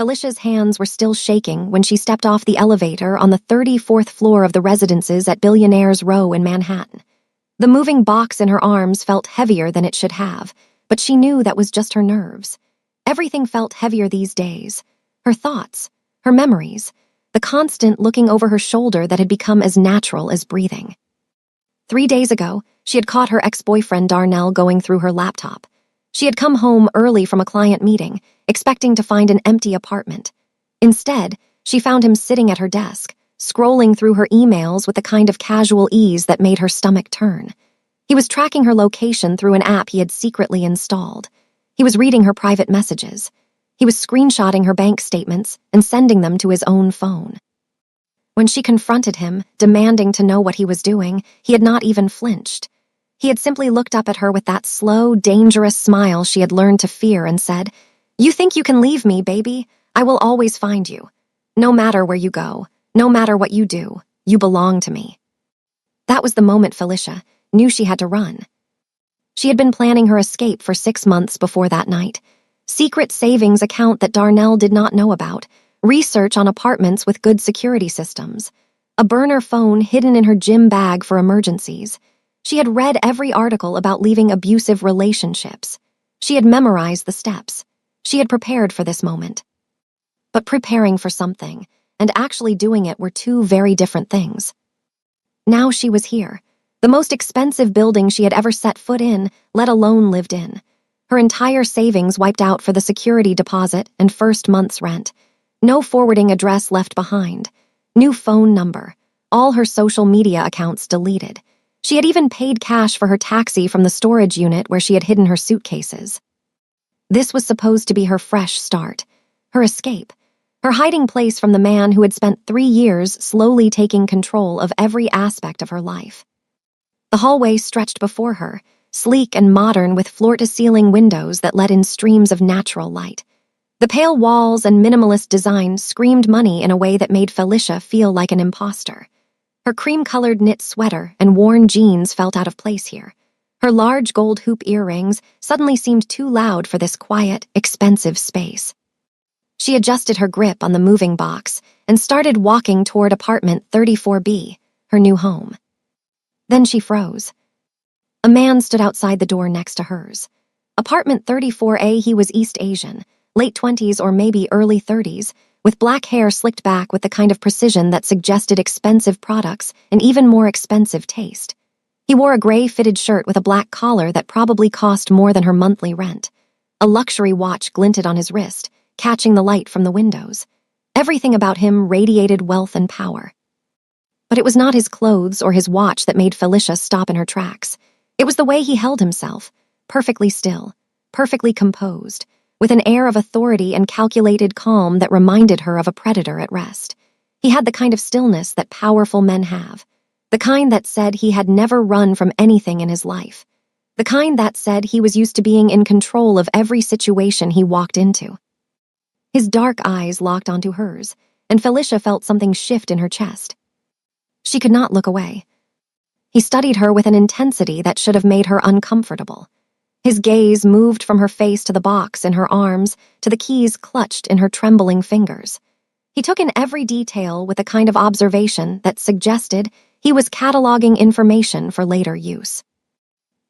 Felicia's hands were still shaking when she stepped off the elevator on the 34th floor of the residences at Billionaires Row in Manhattan. The moving box in her arms felt heavier than it should have, but she knew that was just her nerves. Everything felt heavier these days. Her thoughts, her memories, the constant looking over her shoulder that had become as natural as breathing. 3 days ago, she had caught her ex-boyfriend Darnell going through her laptop. She had come home early from a client meeting, expecting to find an empty apartment. Instead, she found him sitting at her desk, scrolling through her emails with the kind of casual ease that made her stomach turn. He was tracking her location through an app he had secretly installed. He was reading her private messages. He was screenshotting her bank statements and sending them to his own phone. When she confronted him, demanding to know what he was doing, he had not even flinched. He had simply looked up at her with that slow, dangerous smile she had learned to fear and said, "You think you can leave me, baby? I will always find you. No matter where you go, no matter what you do, you belong to me." That was the moment Felicia knew she had to run. She had been planning her escape for 6 months before that night. Secret savings account that Darnell did not know about, research on apartments with good security systems, a burner phone hidden in her gym bag for emergencies. She had read every article about leaving abusive relationships. She had memorized the steps. She had prepared for this moment. But preparing for something and actually doing it were two very different things. Now she was here, the most expensive building she had ever set foot in, let alone lived in. Her entire savings wiped out for the security deposit and first month's rent. No forwarding address left behind. New phone number. All her social media accounts deleted. She had even paid cash for her taxi from the storage unit where she had hidden her suitcases. This was supposed to be her fresh start, her escape, her hiding place from the man who had spent 3 years slowly taking control of every aspect of her life. The hallway stretched before her, sleek and modern with floor-to-ceiling windows that let in streams of natural light. The pale walls and minimalist design screamed money in a way that made Felicia feel like an imposter. Her cream-colored knit sweater and worn jeans felt out of place here. Her large gold hoop earrings suddenly seemed too loud for this quiet, expensive space. She adjusted her grip on the moving box and started walking toward apartment 34B, her new home. Then she froze. A man stood outside the door next to hers. Apartment 34A, he was East Asian, late 20s or maybe early 30s, with black hair slicked back with the kind of precision that suggested expensive products and even more expensive taste. He wore a gray fitted shirt with a black collar that probably cost more than her monthly rent. A luxury watch glinted on his wrist, catching the light from the windows. Everything about him radiated wealth and power. But it was not his clothes or his watch that made Felicia stop in her tracks. It was the way he held himself, perfectly still, perfectly composed, with an air of authority and calculated calm that reminded her of a predator at rest. He had the kind of stillness that powerful men have, the kind that said he had never run from anything in his life, the kind that said he was used to being in control of every situation he walked into. His dark eyes locked onto hers, and Felicia felt something shift in her chest. She could not look away. He studied her with an intensity that should have made her uncomfortable. His gaze moved from her face to the box in her arms to the keys clutched in her trembling fingers. He took in every detail with a kind of observation that suggested he was cataloging information for later use.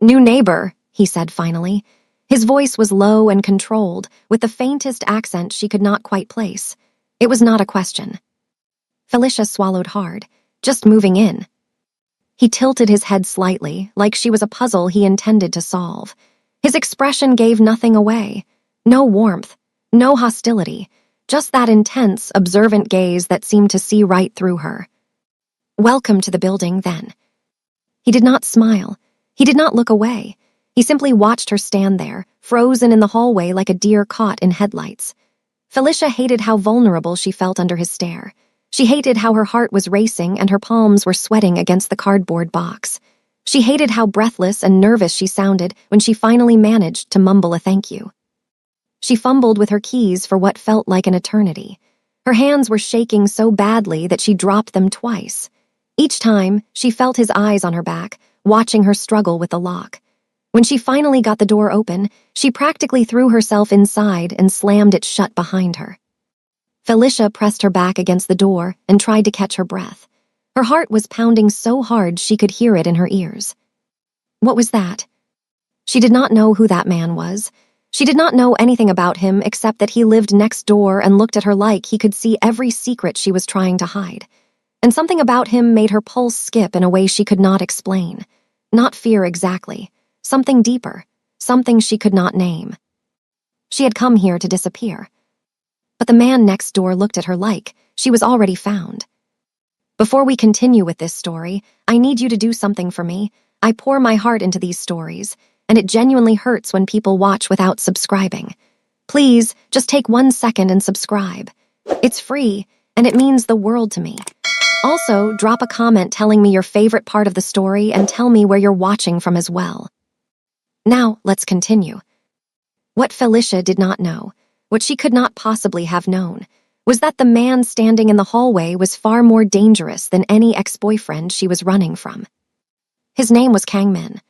"New neighbor," he said finally. His voice was low and controlled, with the faintest accent she could not quite place. It was not a question. Felicia swallowed hard. "Just moving in." He tilted his head slightly, like she was a puzzle he intended to solve. His expression gave nothing away. No warmth, no hostility, just that intense, observant gaze that seemed to see right through her. "Welcome to the building, then." He did not smile. He did not look away. He simply watched her stand there, frozen in the hallway like a deer caught in headlights. Felicia hated how vulnerable she felt under his stare. She hated how her heart was racing and her palms were sweating against the cardboard box. She hated how breathless and nervous she sounded when she finally managed to mumble a thank you. She fumbled with her keys for what felt like an eternity. Her hands were shaking so badly that she dropped them twice. Each time, she felt his eyes on her back, watching her struggle with the lock. When she finally got the door open, she practically threw herself inside and slammed it shut behind her. Felicia pressed her back against the door and tried to catch her breath. Her heart was pounding so hard she could hear it in her ears. What was that? She did not know who that man was. She did not know anything about him except that he lived next door and looked at her like he could see every secret she was trying to hide. And something about him made her pulse skip in a way she could not explain. Not fear exactly. Something deeper. Something she could not name. She had come here to disappear. But the man next door looked at her like she was already found. Before we continue with this story, I need you to do something for me. I pour my heart into these stories, and it genuinely hurts when people watch without subscribing. Please, just take 1 second and subscribe. It's free, and it means the world to me. Also, drop a comment telling me your favorite part of the story and tell me where you're watching from as well. Now, let's continue. What Felicia did not know, what she could not possibly have known, was that the man standing in the hallway was far more dangerous than any ex-boyfriend she was running from. His name was Kang Min.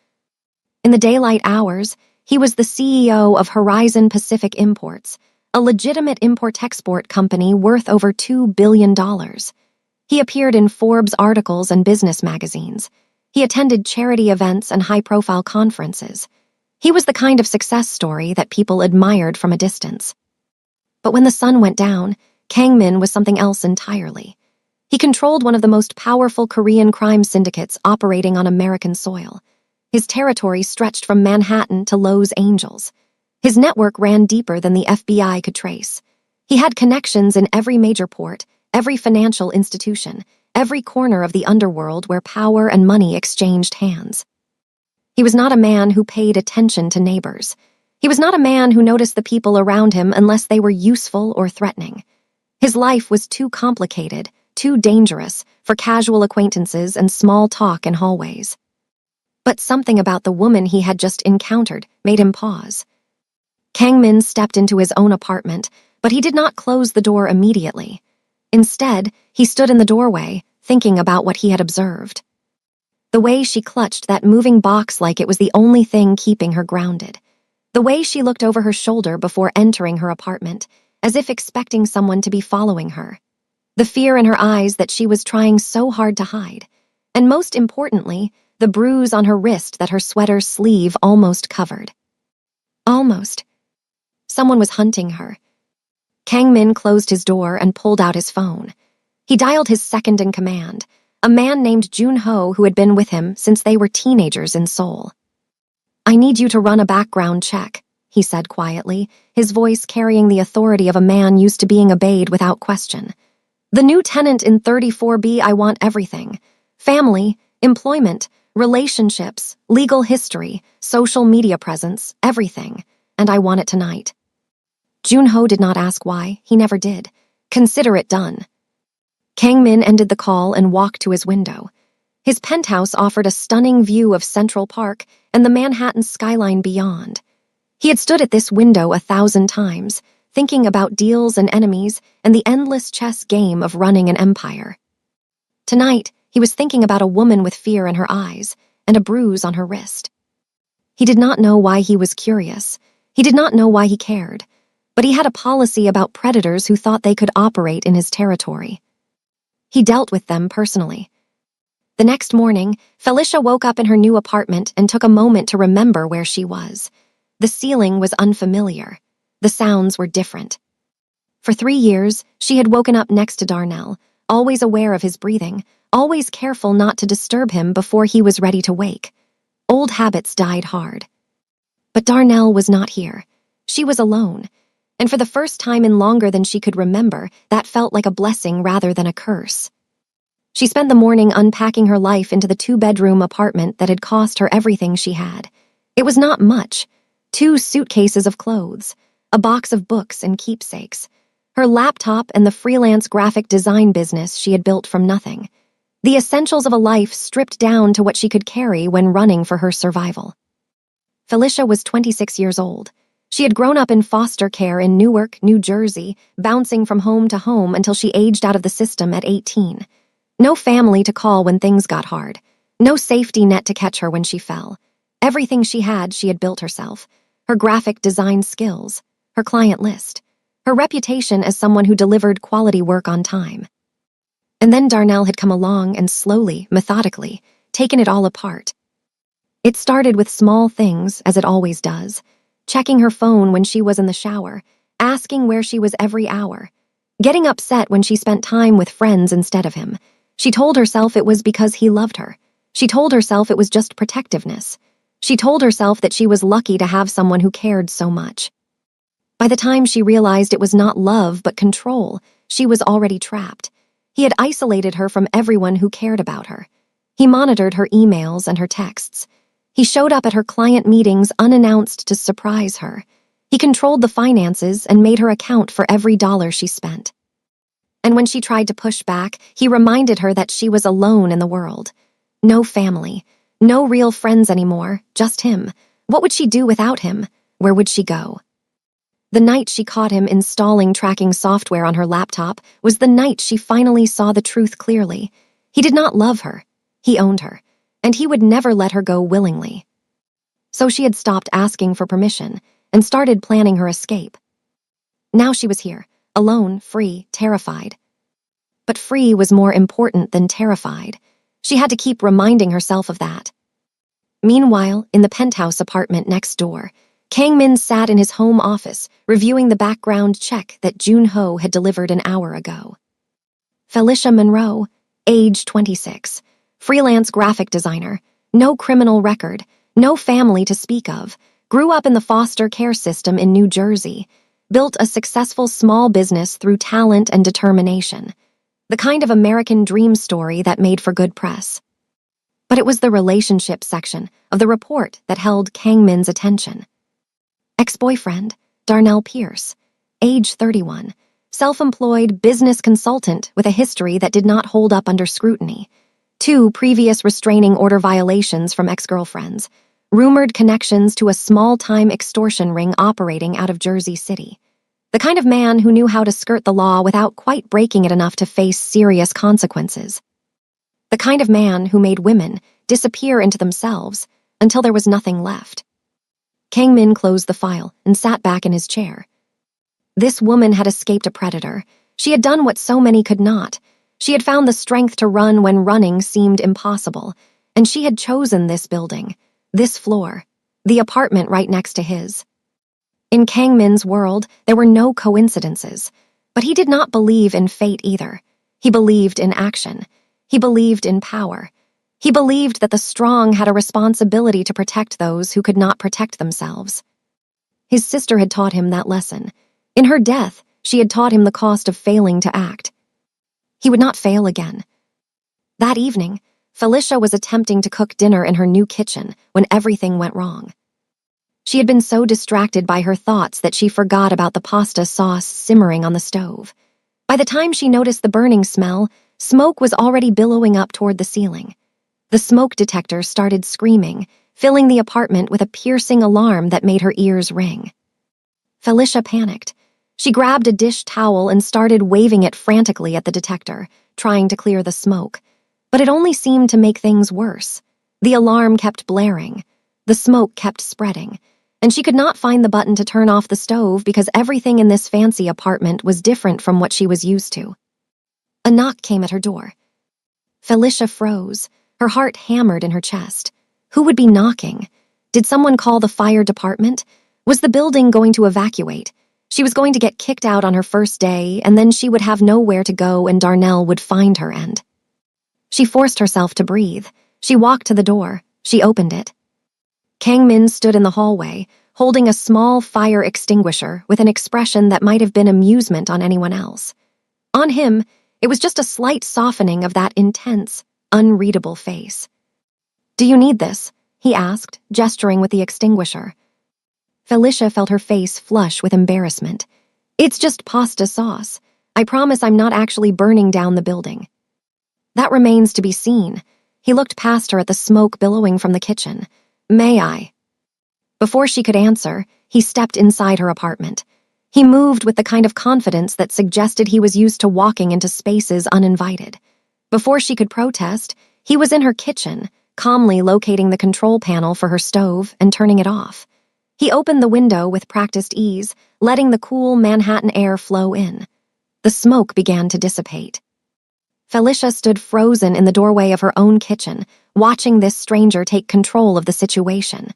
In the daylight hours, he was the CEO of Horizon Pacific Imports, a legitimate import-export company worth over $2 billion. He appeared in Forbes articles and business magazines. He attended charity events and high-profile conferences. He was the kind of success story that people admired from a distance. But when the sun went down, Kang Min was something else entirely. He controlled one of the most powerful Korean crime syndicates operating on American soil. His territory stretched from Manhattan to Los Angeles. His network ran deeper than the FBI could trace. He had connections in every major port, every financial institution, every corner of the underworld where power and money exchanged hands. He was not a man who paid attention to neighbors. He was not a man who noticed the people around him unless they were useful or threatening. His life was too complicated, too dangerous for casual acquaintances and small talk in hallways. But something about the woman he had just encountered made him pause. Kang Min stepped into his own apartment, but he did not close the door immediately. Instead, he stood in the doorway, thinking about what he had observed. The way she clutched that moving box like it was the only thing keeping her grounded. The way she looked over her shoulder before entering her apartment, as if expecting someone to be following her. The fear in her eyes that she was trying so hard to hide. And most importantly, the bruise on her wrist that her sweater's sleeve almost covered. Almost. Someone was hunting her. Kang Min closed his door and pulled out his phone. He dialed his second-in-command, a man named Jun-ho who had been with him since they were teenagers in Seoul. "I need you to run a background check," he said quietly, his voice carrying the authority of a man used to being obeyed without question. "The new tenant in 34B, I want everything. Family, employment, relationships, legal history, social media presence, everything. And I want it tonight." Jun-ho did not ask why, he never did. Consider it done. Kang Min ended the call and walked to his window. His penthouse offered a stunning view of Central Park and the Manhattan skyline beyond. He had stood at this window 1,000 times, thinking about deals and enemies and the endless chess game of running an empire. Tonight, he was thinking about a woman with fear in her eyes and a bruise on her wrist. He did not know why he was curious. He did not know why he cared. But he had a policy about predators who thought they could operate in his territory. He dealt with them personally. The next morning, Felicia woke up in her new apartment and took a moment to remember where she was. The ceiling was unfamiliar. The sounds were different. For 3 years, she had woken up next to Darnell, always aware of his breathing, always careful not to disturb him before he was ready to wake. Old habits died hard. But Darnell was not here. She was alone. And for the first time in longer than she could remember, that felt like a blessing rather than a curse. She spent the morning unpacking her life into the 2-bedroom apartment that had cost her everything she had. It was not much. 2 suitcases of clothes, a box of books and keepsakes, her laptop and the freelance graphic design business she had built from nothing. The essentials of a life stripped down to what she could carry when running for her survival. Felicia was 26 years old. She had grown up in foster care in Newark, New Jersey, bouncing from home to home until she aged out of the system at 18. No family to call when things got hard. No safety net to catch her when she fell. Everything she had built herself. Her graphic design skills, her client list. her reputation as someone who delivered quality work on time. And then Darnell had come along and slowly, methodically, taken it all apart. It started with small things, as it always does, checking her phone when she was in the shower, asking where she was every hour, getting upset when she spent time with friends instead of him. She told herself it was because he loved her. She told herself it was just protectiveness. She told herself that she was lucky to have someone who cared so much. By the time she realized it was not love but control, she was already trapped. He had isolated her from everyone who cared about her. He monitored her emails and her texts. He showed up at her client meetings unannounced to surprise her. He controlled the finances and made her account for every dollar she spent. And when she tried to push back, he reminded her that she was alone in the world. No family, no real friends anymore, just him. What would she do without him? Where would she go? The night she caught him installing tracking software on her laptop was the night she finally saw the truth clearly. He did not love her. He owned her, and he would never let her go willingly. So she had stopped asking for permission and started planning her escape. Now she was here, alone, free, terrified. But free was more important than terrified. She had to keep reminding herself of that. Meanwhile, in the penthouse apartment next door, Kang-min sat in his home office, reviewing the background check that Jun-ho had delivered an hour ago. Felicia Monroe, age 26, freelance graphic designer, no criminal record, no family to speak of, grew up in the foster care system in New Jersey, built a successful small business through talent and determination, the kind of American dream story that made for good press. But it was the relationship section of the report that held Kang-min's attention. Ex-boyfriend, Darnell Pierce, age 31, self-employed business consultant with a history that did not hold up under scrutiny, 2 previous restraining order violations from ex-girlfriends, rumored connections to a small-time extortion ring operating out of Jersey City. The kind of man who knew how to skirt the law without quite breaking it enough to face serious consequences. The kind of man who made women disappear into themselves until there was nothing left. Kang-min closed the file and sat back in his chair. This woman had escaped a predator. She had done what so many could not. She had found the strength to run when running seemed impossible, and she had chosen this building, this floor, the apartment right next to his. In Kang-min's world, there were no coincidences, but he did not believe in fate either. He believed in action. He believed in power. He believed that the strong had a responsibility to protect those who could not protect themselves. His sister had taught him that lesson. In her death, she had taught him the cost of failing to act. He would not fail again. That evening, Felicia was attempting to cook dinner in her new kitchen when everything went wrong. She had been so distracted by her thoughts that she forgot about the pasta sauce simmering on the stove. By the time she noticed the burning smell, smoke was already billowing up toward the ceiling. The smoke detector started screaming, filling the apartment with a piercing alarm that made her ears ring. Felicia panicked. She grabbed a dish towel and started waving it frantically at the detector, trying to clear the smoke. But it only seemed to make things worse. The alarm kept blaring. The smoke kept spreading. And she could not find the button to turn off the stove because everything in this fancy apartment was different from what she was used to. A knock came at her door. Felicia froze. Her heart hammered in her chest. Who would be knocking? Did someone call the fire department? Was the building going to evacuate? She was going to get kicked out on her first day, and then she would have nowhere to go and Darnell would find her and... She forced herself to breathe. She walked to the door. She opened it. Kang-min stood in the hallway, holding a small fire extinguisher with an expression that might have been amusement on anyone else. On him, it was just a slight softening of that intense, unreadable face. "Do you need this?" he asked, gesturing with the extinguisher. Felicia felt her face flush with embarrassment. "It's just pasta sauce. I promise I'm not actually burning down the building." "That remains to be seen." He looked past her at the smoke billowing from the kitchen. "May I?" Before she could answer, he stepped inside her apartment. He moved with the kind of confidence that suggested he was used to walking into spaces uninvited. Before she could protest, he was in her kitchen, calmly locating the control panel for her stove and turning it off. He opened the window with practiced ease, letting the cool Manhattan air flow in. The smoke began to dissipate. Felicia stood frozen in the doorway of her own kitchen, watching this stranger take control of the situation.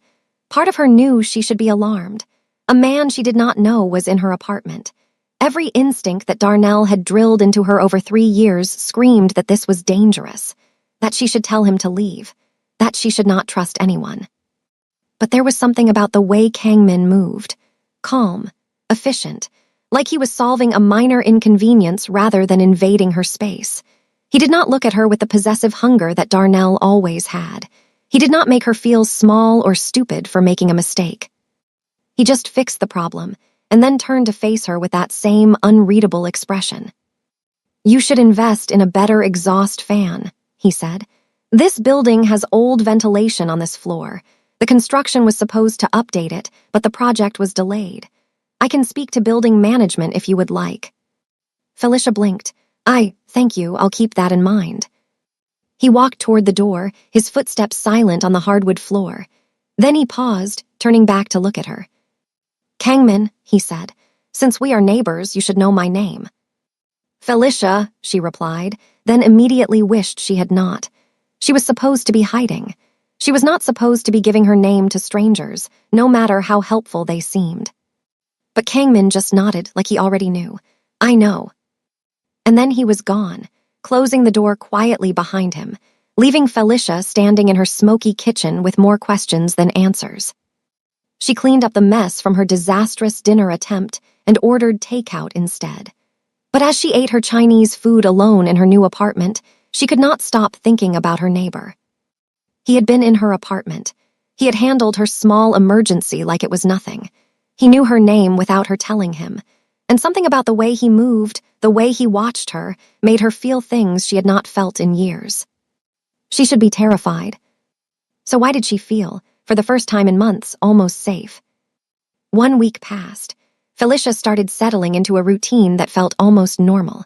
Part of her knew she should be alarmed. A man she did not know was in her apartment. Every instinct that Darnell had drilled into her over 3 years screamed that this was dangerous, that she should tell him to leave, that she should not trust anyone. But there was something about the way Kangmin moved. Calm, efficient, like he was solving a minor inconvenience rather than invading her space. He did not look at her with the possessive hunger that Darnell always had. He did not make her feel small or stupid for making a mistake. He just fixed the problem, and then turned to face her with that same unreadable expression. "You should invest in a better exhaust fan," he said. "This building has old ventilation on this floor. The construction was supposed to update it, but the project was delayed. I can speak to building management if you would like." Felicia blinked. Thank you, I'll keep that in mind." He walked toward the door, his footsteps silent on the hardwood floor. Then he paused, turning back to look at her. "Kangmin," he said, "since we are neighbors, you should know my name." "Felicia," she replied, then immediately wished she had not. She was supposed to be hiding. She was not supposed to be giving her name to strangers, no matter how helpful they seemed. But Kangmin just nodded like he already knew. "I know." And then he was gone, closing the door quietly behind him, leaving Felicia standing in her smoky kitchen with more questions than answers. She cleaned up the mess from her disastrous dinner attempt and ordered takeout instead. But as she ate her Chinese food alone in her new apartment, she could not stop thinking about her neighbor. He had been in her apartment. He had handled her small emergency like it was nothing. He knew her name without her telling him. And something about the way he moved, the way he watched her, made her feel things she had not felt in years. She should be terrified. So why did she feel, for the first time in months, almost safe? 1 week passed. Felicia started settling into a routine that felt almost normal.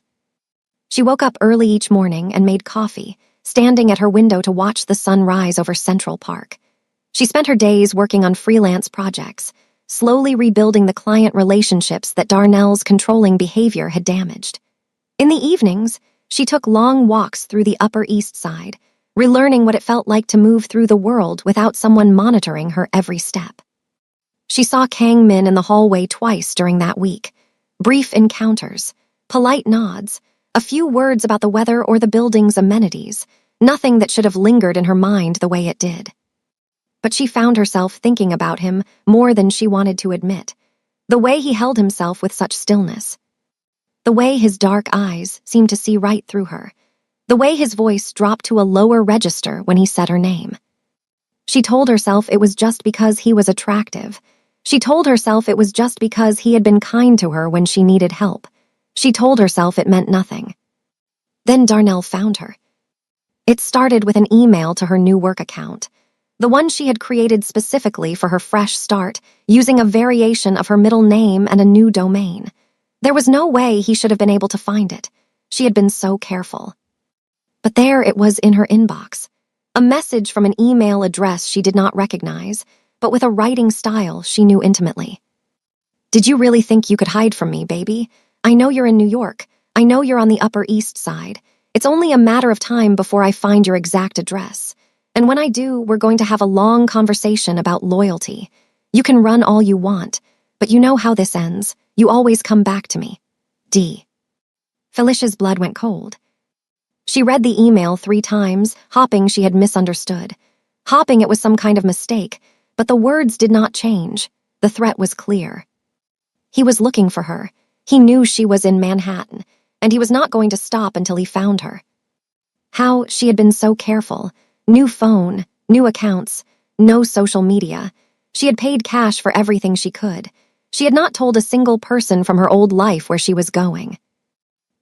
She woke up early each morning and made coffee, standing at her window to watch the sun rise over Central Park. She spent her days working on freelance projects, slowly rebuilding the client relationships that Darnell's controlling behavior had damaged. In the evenings, she took long walks through the Upper East Side, relearning what it felt like to move through the world without someone monitoring her every step. She saw Kangmin in the hallway twice during that week. Brief encounters, polite nods, a few words about the weather or the building's amenities, nothing that should have lingered in her mind the way it did. But she found herself thinking about him more than she wanted to admit. The way he held himself with such stillness. The way his dark eyes seemed to see right through her. The way his voice dropped to a lower register when he said her name. She told herself it was just because he was attractive. She told herself it was just because he had been kind to her when she needed help. She told herself it meant nothing. Then Darnell found her. It started with an email to her new work account. The one she had created specifically for her fresh start, using a variation of her middle name and a new domain. There was no way he should have been able to find it. She had been so careful. But there it was in her inbox. A message from an email address she did not recognize, but with a writing style she knew intimately. "Did you really think you could hide from me, baby? I know you're in New York. I know you're on the Upper East Side. It's only a matter of time before I find your exact address. And when I do, we're going to have a long conversation about loyalty. You can run all you want, but you know how this ends. You always come back to me. D." Felicia's blood went cold. She read the email 3 times, hoping she had misunderstood. Hoping it was some kind of mistake, but the words did not change. The threat was clear. He was looking for her. He knew she was in Manhattan, and he was not going to stop until he found her. How she had been so careful. New phone, new accounts, no social media. She had paid cash for everything she could. She had not told a single person from her old life where she was going.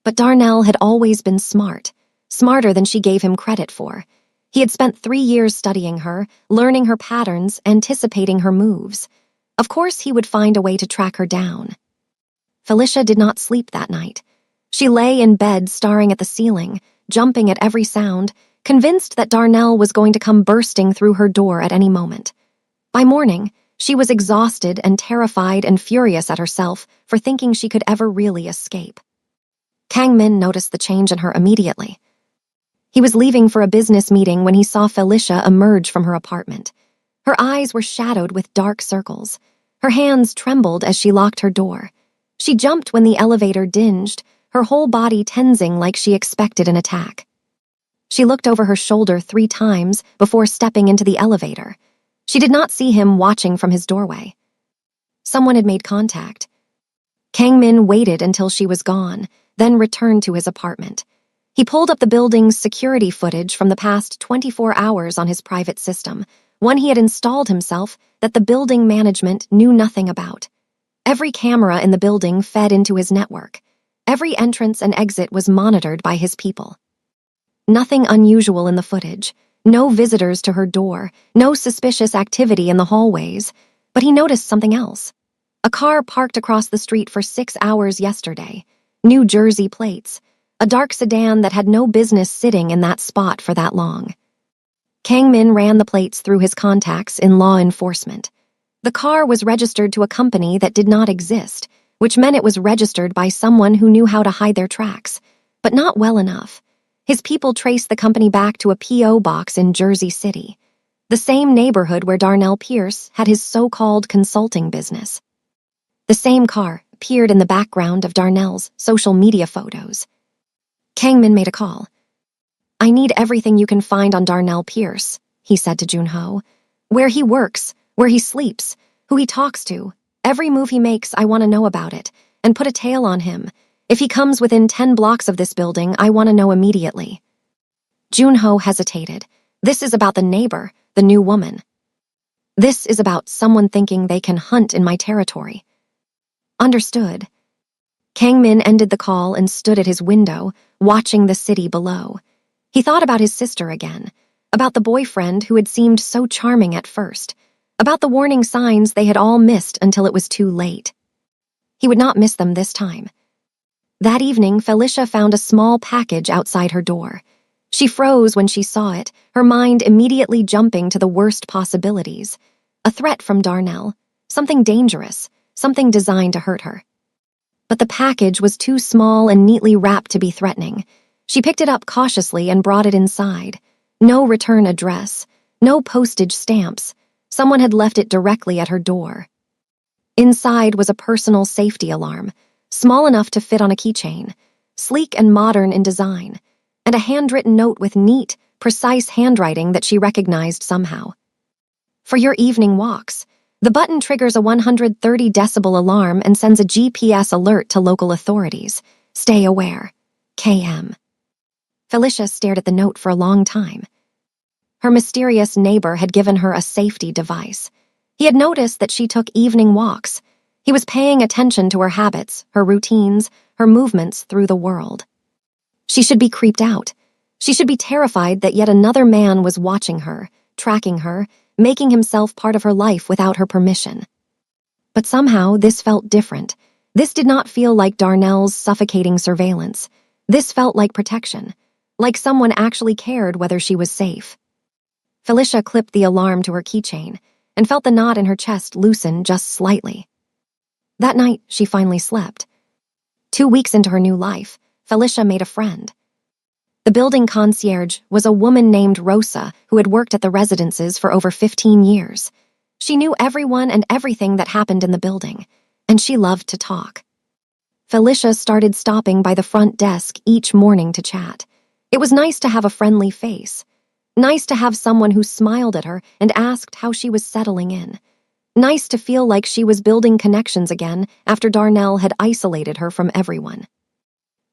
But Darnell had always been smart, smarter than she gave him credit for. He had spent 3 years studying her, learning her patterns, anticipating her moves. Of course he would find a way to track her down. Felicia did not sleep that night. She lay in bed staring at the ceiling, jumping at every sound, convinced that Darnell was going to come bursting through her door at any moment. By morning, She was exhausted and terrified and furious at herself for thinking she could ever really escape. Kang Min noticed the change in her immediately. He was leaving for a business meeting when he saw Felicia emerge from her apartment. Her eyes were shadowed with dark circles. Her hands trembled as she locked her door. She jumped when the elevator dinged, her whole body tensing like she expected an attack. She looked over her shoulder 3 times before stepping into the elevator. She did not see him watching from his doorway. Someone had made contact. Kang Min waited until she was gone, then returned to his apartment. He pulled up the building's security footage from the past 24 hours on his private system, one he had installed himself that the building management knew nothing about. Every camera in the building fed into his network. Every entrance and exit was monitored by his people. Nothing unusual in the footage, no visitors to her door, no suspicious activity in the hallways, but he noticed something else. A car parked across the street for 6 hours yesterday, New Jersey plates, a dark sedan that had no business sitting in that spot for that long. Kang Min ran the plates through his contacts in law enforcement. The car was registered to a company that did not exist, which meant it was registered by someone who knew how to hide their tracks, but not well enough. His people traced the company back to a P.O. box in Jersey City, the same neighborhood where Darnell Pierce had his so-called consulting business. The same car appeared in the background of Darnell's social media photos. Kang Min made a call. "I need everything you can find on Darnell Pierce," he said to Junho. "Where he works, where he sleeps, who he talks to. Every move he makes, I want to know about it, and put a tail on him. If he comes within 10 blocks of this building, I want to know immediately." Junho hesitated. This is about the neighbor, the new woman. This is about someone thinking they can hunt in my territory. Understood. Kang Min ended the call and stood at his window, watching the city below. He thought about his sister again, about the boyfriend who had seemed so charming at first, about the warning signs they had all missed until it was too late. He would not miss them this time. That evening, Felicia found a small package outside her door. She froze when she saw it, her mind immediately jumping to the worst possibilities. A threat from Darnell, something dangerous, something designed to hurt her. But the package was too small and neatly wrapped to be threatening. She picked it up cautiously and brought it inside. No return address, no postage stamps. Someone had left it directly at her door. Inside was a personal safety alarm, small enough to fit on a keychain, sleek and modern in design, and a handwritten note with neat, precise handwriting that she recognized somehow. "For your evening walks, the button triggers a 130 decibel alarm and sends a GPS alert to local authorities. Stay aware. KM." Felicia stared at the note for a long time. Her mysterious neighbor had given her a safety device. He had noticed that she took evening walks. He was paying attention to her habits, her routines, her movements through the world. She should be creeped out. She should be terrified that yet another man was watching her, tracking her, making himself part of her life without her permission. But somehow this felt different. This did not feel like Darnell's suffocating surveillance. This felt like protection, like someone actually cared whether she was safe. Felicia clipped the alarm to her keychain and felt the knot in her chest loosen just slightly. That night, she finally slept. 2 weeks into her new life, Felicia made a friend. The building concierge was a woman named Rosa who had worked at the residences for over 15 years. She knew everyone and everything that happened in the building, and she loved to talk. Felicia started stopping by the front desk each morning to chat. It was nice to have a friendly face. Nice to have someone who smiled at her and asked how she was settling in. Nice to feel like she was building connections again after Darnell had isolated her from everyone.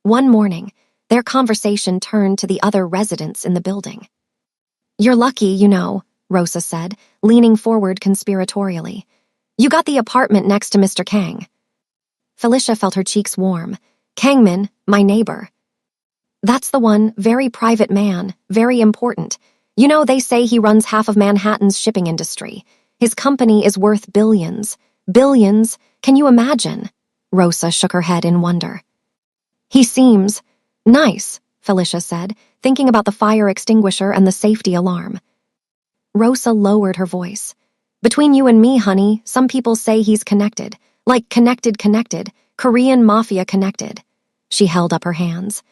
One morning, their conversation turned to the other residents in the building. "You're lucky, you know," Rosa said, leaning forward conspiratorially. "You got the apartment next to Mr. Kang." Felicia felt her cheeks warm. "Kangmin, my neighbor." "That's the one, very private man, very important. You know, they say he runs half of Manhattan's shipping industry. His company is worth billions. Billions? Can you imagine?" Rosa shook her head in wonder. "He seems nice," Felicia said, thinking about the fire extinguisher and the safety alarm. Rosa lowered her voice. Between you and me, honey, some people say he's connected. Like connected, Korean Mafia connected. She held up her hands.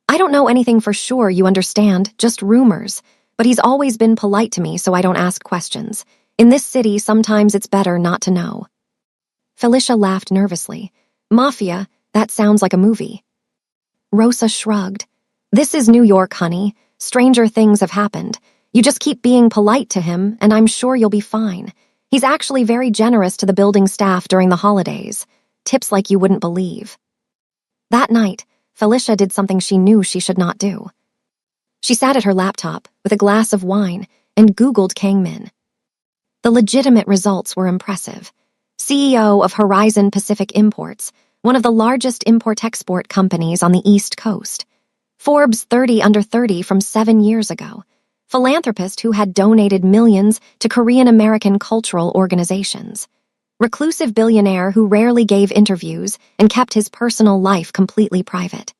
I don't know anything for sure, you understand, just rumors. But he's always been polite to me, so I don't ask questions. In this city, sometimes it's better not to know. Felicia laughed nervously. Mafia, that sounds like a movie. Rosa shrugged. This is New York, honey. Stranger things have happened. You just keep being polite to him, and I'm sure you'll be fine. He's actually very generous to the building staff during the holidays. Tips like you wouldn't believe. That night, Felicia did something she knew she should not do. She sat at her laptop with a glass of wine and Googled Kang Min. The legitimate results were impressive. CEO of Horizon Pacific Imports, one of the largest import-export companies on the East Coast. Forbes 30 under 30 from 7 years ago. Philanthropist who had donated millions to Korean-American cultural organizations. Reclusive billionaire who rarely gave interviews and kept his personal life completely private.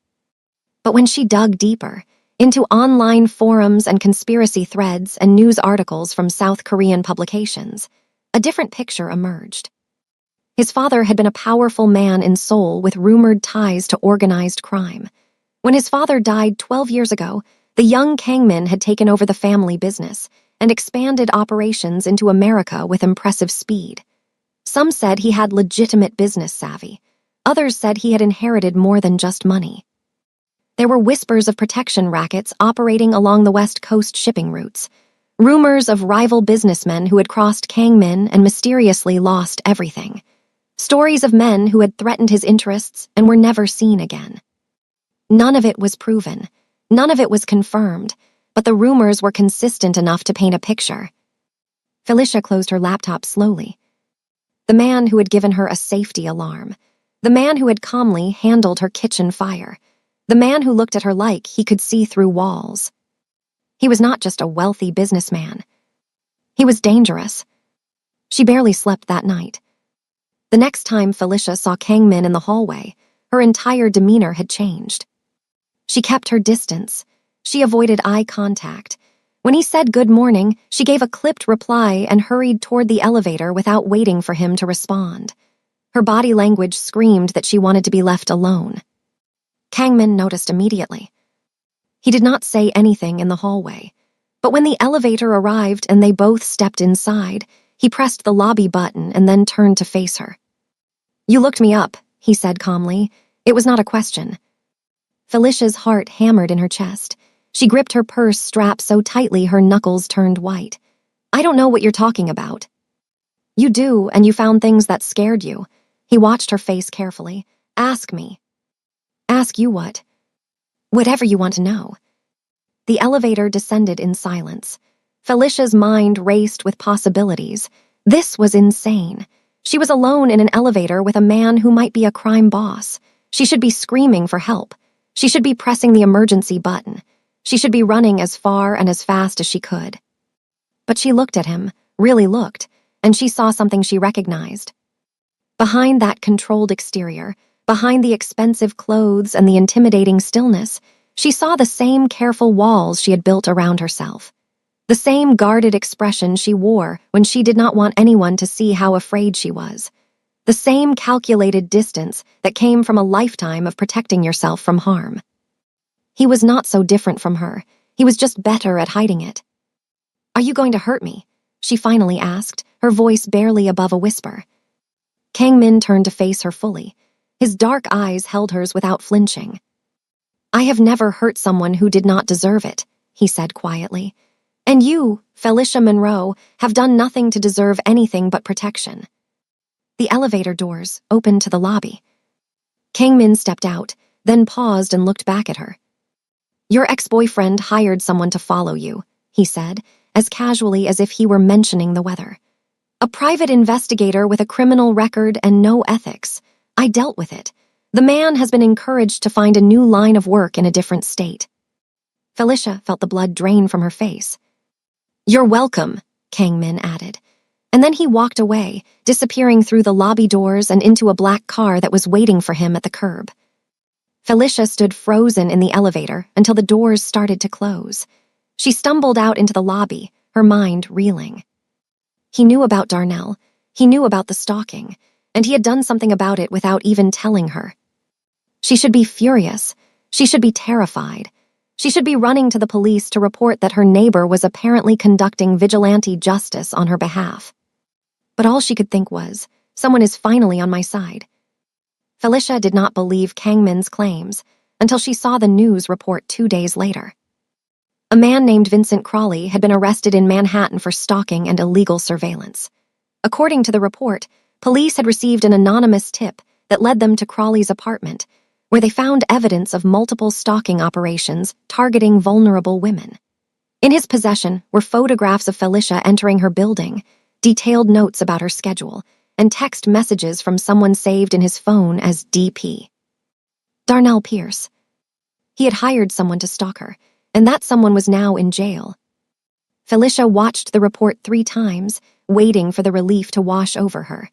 But when she dug deeper, into online forums and conspiracy threads and news articles from South Korean publications, a different picture emerged. His father had been a powerful man in Seoul with rumored ties to organized crime. When his father died 12 years ago, the young Kang Min had taken over the family business and expanded operations into America with impressive speed. Some said he had legitimate business savvy. Others said he had inherited more than just money. There were whispers of protection rackets operating along the West Coast shipping routes, rumors of rival businessmen who had crossed Kang Min and mysteriously lost everything, stories of men who had threatened his interests and were never seen again. None of it was proven, none of it was confirmed, but the rumors were consistent enough to paint a picture. Felicia closed her laptop slowly. The man who had given her a safety alarm, the man who had calmly handled her kitchen fire, the man who looked at her like he could see through walls. He was not just a wealthy businessman. He was dangerous. She barely slept that night. The next time Felicia saw Kang Min in the hallway, her entire demeanor had changed. She kept her distance. She avoided eye contact. When he said good morning, she gave a clipped reply and hurried toward the elevator without waiting for him to respond. Her body language screamed that she wanted to be left alone. Kang Min noticed immediately. He did not say anything in the hallway, but when the elevator arrived and they both stepped inside, he pressed the lobby button and then turned to face her. You looked me up, he said calmly. It was not a question. Felicia's heart hammered in her chest. She gripped her purse strap so tightly her knuckles turned white. I don't know what you're talking about. You do, and you found things that scared you. He watched her face carefully. Ask me. Ask you what? Whatever you want to know. The elevator descended in silence. Felicia's mind raced with possibilities. This was insane. She was alone in an elevator with a man who might be a crime boss. She should be screaming for help. She should be pressing the emergency button. She should be running as far and as fast as she could. But she looked at him, really looked, and she saw something she recognized. Behind that controlled exterior, behind the expensive clothes and the intimidating stillness, she saw the same careful walls she had built around herself. The same guarded expression she wore when she did not want anyone to see how afraid she was. The same calculated distance that came from a lifetime of protecting yourself from harm. He was not so different from her. He was just better at hiding it. Are you going to hurt me? She finally asked, her voice barely above a whisper. Kang Min turned to face her fully. His dark eyes held hers without flinching. I have never hurt someone who did not deserve it, he said quietly. And you, Felicia Monroe, have done nothing to deserve anything but protection. The elevator doors opened to the lobby. Kang Min stepped out, then paused and looked back at her. Your ex-boyfriend hired someone to follow you, he said, as casually as if he were mentioning the weather. A private investigator with a criminal record and no ethics. I dealt with it. The man has been encouraged to find a new line of work in a different state. Felicia felt the blood drain from her face. You're welcome, Kang Min added. And then he walked away, disappearing through the lobby doors and into a black car that was waiting for him at the curb. Felicia stood frozen in the elevator until the doors started to close. She stumbled out into the lobby, her mind reeling. He knew about Darnell. He knew about the stalking, and he had done something about it without even telling her. She should be furious. She should be terrified. She should be running to the police to report that her neighbor was apparently conducting vigilante justice on her behalf. But all she could think was, someone is finally on my side. Felicia did not believe Kangmin's claims until she saw the news report 2 days later. A man named Vincent Crawley had been arrested in Manhattan for stalking and illegal surveillance. According to the report, police had received an anonymous tip that led them to Crawley's apartment, where they found evidence of multiple stalking operations targeting vulnerable women. In his possession were photographs of Felicia entering her building, detailed notes about her schedule, and text messages from someone saved in his phone as DP. Darnell Pierce. He had hired someone to stalk her, and that someone was now in jail. Felicia watched the report 3 times, waiting for the relief to wash over her.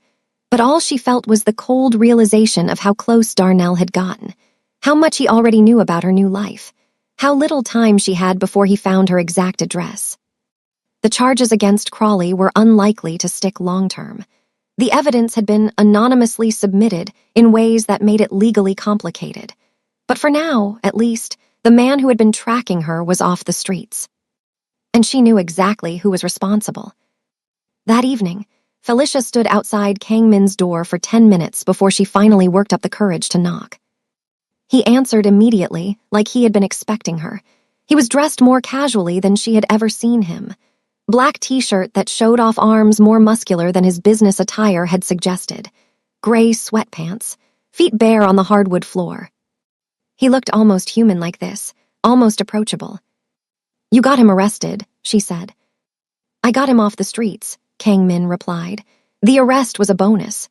But all she felt was the cold realization of how close Darnell had gotten, how much he already knew about her new life, how little time she had before he found her exact address. The charges against Crawley were unlikely to stick long-term. The evidence had been anonymously submitted in ways that made it legally complicated. But for now, at least, the man who had been tracking her was off the streets. And she knew exactly who was responsible. That evening, Felicia stood outside Kangmin's door for 10 minutes before she finally worked up the courage to knock. He answered immediately, like he had been expecting her. He was dressed more casually than she had ever seen him. Black t-shirt that showed off arms more muscular than his business attire had suggested. Gray sweatpants, feet bare on the hardwood floor. He looked almost human like this, almost approachable. "You got him arrested," she said. "I got him off the streets," Kangmin replied. "The arrest was a bonus."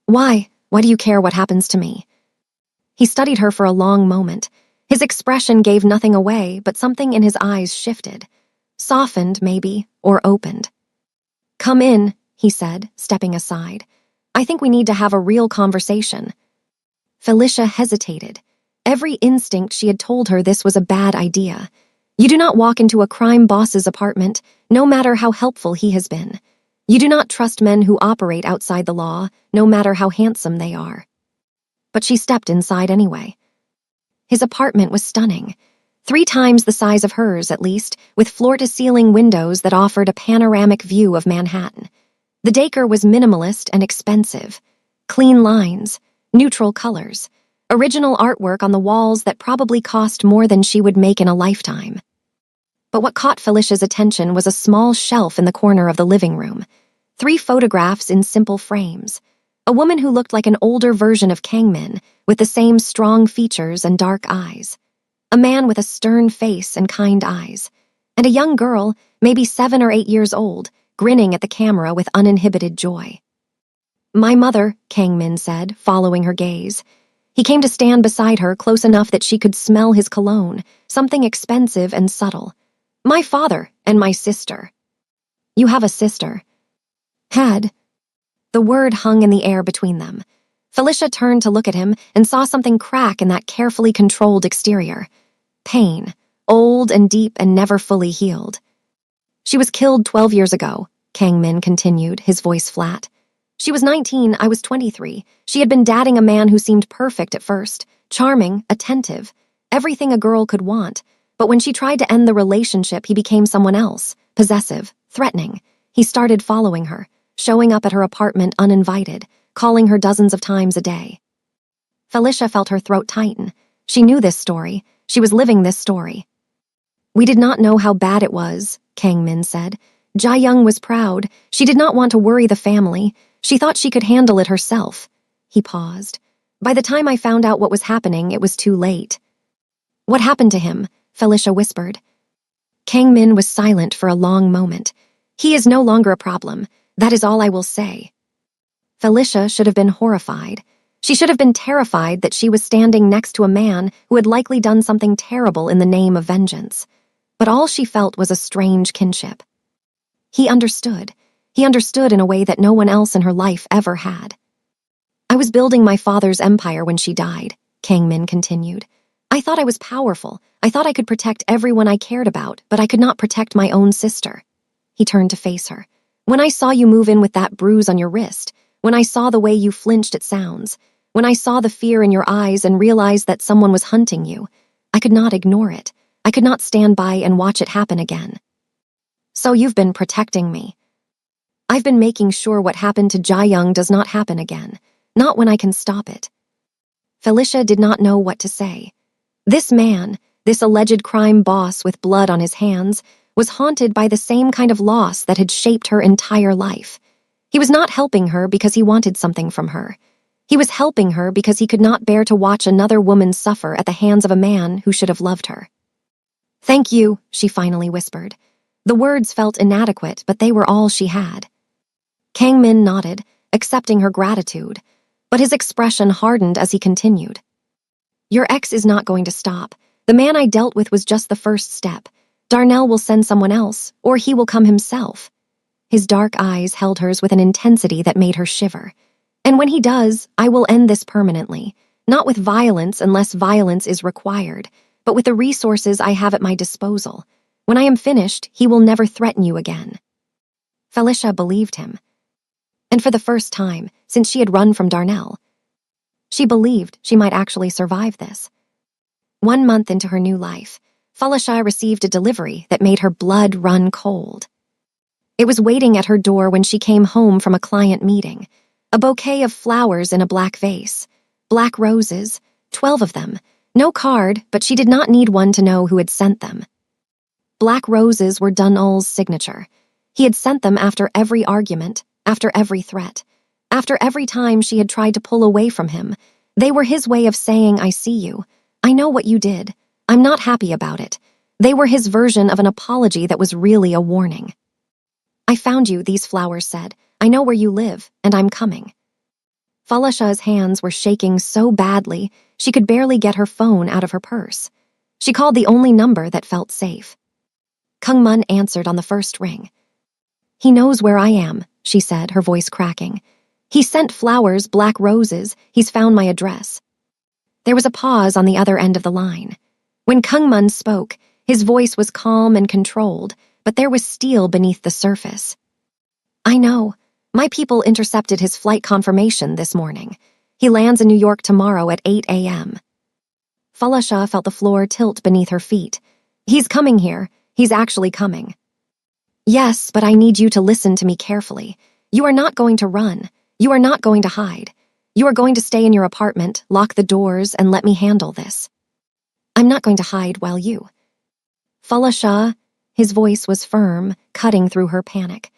Why do you care what happens to me?" He studied her for a long moment. His expression gave nothing away, but something in his eyes shifted. Softened, maybe, or opened. "Come in," he said, stepping aside. "I think we need to have a real conversation." Felicia hesitated. Every instinct she had told her this was a bad idea. You do not walk into a crime boss's apartment, no matter how helpful he has been. You do not trust men who operate outside the law, no matter how handsome they are. But she stepped inside anyway. His apartment was stunning. 3 times the size of hers, at least, with floor-to-ceiling windows that offered a panoramic view of Manhattan. The decor was minimalist and expensive. Clean lines, neutral colors, original artwork on the walls that probably cost more than she would make in a lifetime. But what caught Felicia's attention was a small shelf in the corner of the living room. 3 photographs in simple frames. A woman who looked like an older version of Kangmin, with the same strong features and dark eyes. A man with a stern face and kind eyes. And a young girl, maybe 7 or 8 years old, grinning at the camera with uninhibited joy. "My mother," Kangmin said, following her gaze. He came to stand beside her close enough that she could smell his cologne, something expensive and subtle. "My father and my sister." "You have a sister." "Had." The word hung in the air between them. Felicia turned to look at him and saw something crack in that carefully controlled exterior. Pain, old and deep and never fully healed. "She was killed 12 years ago," Kangmin continued, his voice flat. "She was 19, I was 23. She had been dating a man who seemed perfect at first, charming, attentive, everything a girl could want. But when she tried to end the relationship, he became someone else, possessive, threatening. He started following her, showing up at her apartment uninvited, calling her dozens of times a day." Felicia felt her throat tighten. She knew this story. She was living this story. "We did not know how bad it was," Kangmin said. "Jae-young was proud. She did not want to worry the family. She thought she could handle it herself." He paused. "By the time I found out what was happening, it was too late." "What happened to him?" Felicia whispered. Kangmin was silent for a long moment. "He is no longer a problem. That is all I will say." Felicia should have been horrified. She should have been terrified that she was standing next to a man who had likely done something terrible in the name of vengeance. But all she felt was a strange kinship. He understood. He understood in a way that no one else in her life ever had. "I was building my father's empire when she died," Kangmin continued. "I thought I was powerful. I thought I could protect everyone I cared about, but I could not protect my own sister." He turned to face her. When I saw you move in with that bruise on your wrist, when I saw the way you flinched at sounds, when I saw the fear in your eyes and realized that someone was hunting you, I could not ignore it. I could not stand by and watch it happen again. So you've been protecting me. I've been making sure what happened to Jae-young does not happen again, not when I can stop it. Felicia did not know what to say. This man, this alleged crime boss with blood on his hands, was haunted by the same kind of loss that had shaped her entire life. He was not helping her because he wanted something from her. He was helping her because he could not bear to watch another woman suffer at the hands of a man who should have loved her. "Thank you," she finally whispered. The words felt inadequate, but they were all she had. Kang Min nodded, accepting her gratitude, but his expression hardened as he continued. "Your ex is not going to stop. The man I dealt with was just the first step. Darnell will send someone else, or he will come himself." His dark eyes held hers with an intensity that made her shiver. "And when he does, I will end this permanently, not with violence unless violence is required, but with the resources I have at my disposal. When I am finished, he will never threaten you again." Felicia believed him. And for the first time, since she had run from Darnell, she believed she might actually survive this. 1 month into her new life, Felicia received a delivery that made her blood run cold. It was waiting at her door when she came home from a client meeting. A bouquet of flowers in a black vase. Black roses, 12 of them. No card, but she did not need one to know who had sent them. Black roses were Darnell's signature. He had sent them after every argument, after every threat, after every time she had tried to pull away from him. They were his way of saying, "I see you. I know what you did. I'm not happy about it." They were his version of an apology that was really a warning. "I found you," these flowers said. "I know where you live, and I'm coming." Felicia's hands were shaking so badly she could barely get her phone out of her purse. She called the only number that felt safe. Kung Mun answered on the first ring. "He knows where I am," she said, her voice cracking. "He sent flowers, black roses. He's found my address." There was a pause on the other end of the line. When Kung Mun spoke, his voice was calm and controlled, but there was steel beneath the surface. "I know. My people intercepted his flight confirmation this morning. He lands in New York tomorrow at 8 a.m. Felicia felt the floor tilt beneath her feet. "He's coming here. He's actually coming." "Yes, but I need you to listen to me carefully. You are not going to run. You are not going to hide. You are going to stay in your apartment, lock the doors, and let me handle this." "I'm not going to hide while you..." "Felicia," his voice was firm, cutting through her panic.